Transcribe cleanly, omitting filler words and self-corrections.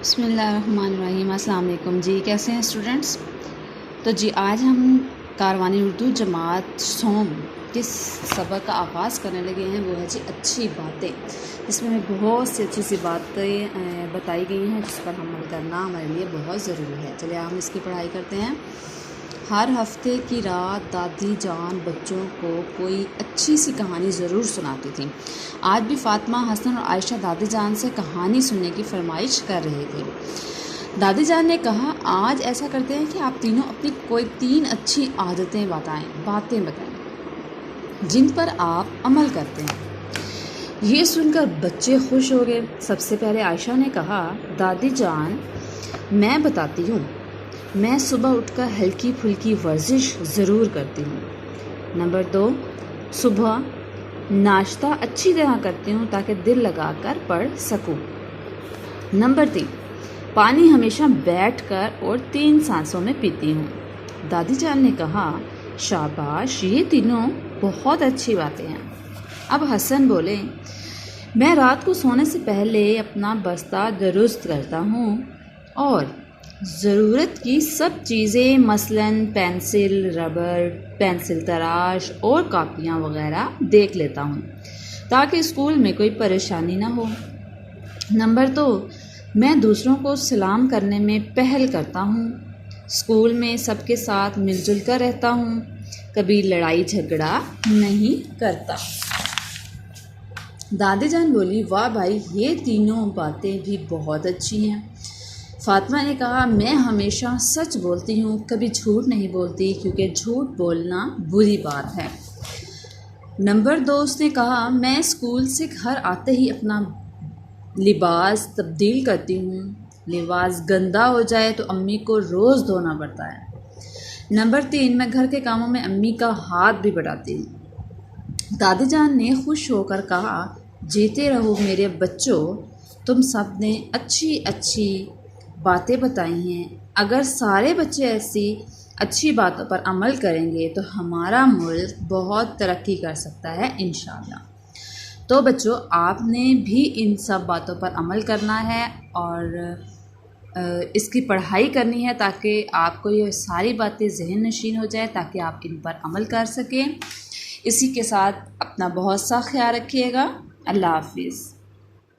बिस्मिल्लाहिर्रहमानिर्रहीम। अस्सलाम वालेकुम जी, कैसे हैं स्टूडेंट्स। तो जी आज हम कारवानी उर्दू जमात सोम किस सबक का आगाज़ करने लगे हैं, वो है जी अच्छी बातें। इसमें हमें बहुत सी अच्छी सी बातें बताई गई हैं जिस पर अमल करना हमारे लिए बहुत ज़रूरी है। चलिए हम इसकी पढ़ाई करते हैं। हर हफ्ते की रात दादी जान बच्चों को कोई अच्छी सी कहानी ज़रूर सुनाती थी। आज भी फातिमा, हसन और आयशा दादी जान से कहानी सुनने की फरमाइश कर रहे थे। दादी जान ने कहा, आज ऐसा करते हैं कि आप तीनों अपनी कोई 3 अच्छी बातें बताएं जिन पर आप अमल करते हैं। ये सुनकर बच्चे खुश हो गए। सबसे पहले आयशा ने कहा, दादी जान मैं बताती हूँ, मैं सुबह उठकर हल्की फुल्की वर्जिश ज़रूर करती हूँ। नंबर 2, सुबह नाश्ता अच्छी तरह करती हूँ ताकि दिल लगाकर पढ़ सकूँ। नंबर 3, पानी हमेशा बैठकर और 3 सांसों में पीती हूँ। दादी जान ने कहा, शाबाश, ये तीनों बहुत अच्छी बातें हैं। अब हसन बोले, मैं रात को सोने से पहले अपना बस्ता दुरुस्त करता हूँ और ज़रूरत की सब चीज़ें मसलन पेंसिल, रबर, पेंसिल तराश और कापियाँ वगैरह देख लेता हूँ ताकि स्कूल में कोई परेशानी ना हो। नंबर 2, मैं दूसरों को सलाम करने में पहल करता हूँ। स्कूल में सबके साथ मिलजुल कर रहता हूँ, कभी लड़ाई झगड़ा नहीं करता। दादी जान बोली, वाह भाई, ये तीनों बातें भी बहुत अच्छी हैं। फातिमा ने कहा, मैं हमेशा सच बोलती हूँ, कभी झूठ नहीं बोलती क्योंकि झूठ बोलना बुरी बात है। नंबर 2 उसने कहा, मैं स्कूल से घर आते ही अपना लिबास तब्दील करती हूँ। लिबास गंदा हो जाए तो अम्मी को रोज़ धोना पड़ता है। नंबर 3, मैं घर के कामों में अम्मी का हाथ भी बढ़ाती हूँ। दादी जान ने खुश होकर कहा, जीते रहो मेरे बच्चों, तुम सब ने अच्छी अच्छी बातें बताई हैं। अगर सारे बच्चे ऐसी अच्छी बातों पर अमल करेंगे तो हमारा मुल्क बहुत तरक्की कर सकता है इंशाअल्लाह। तो बच्चों, आपने भी इन सब बातों पर अमल करना है और इसकी पढ़ाई करनी है ताकि आपको ये सारी बातें ज़हन नशीन हो जाए, ताकि आप इन पर अमल कर सकें। इसी के साथ अपना बहुत सा ख्याल रखिएगा। अल्लाह हाफिज़।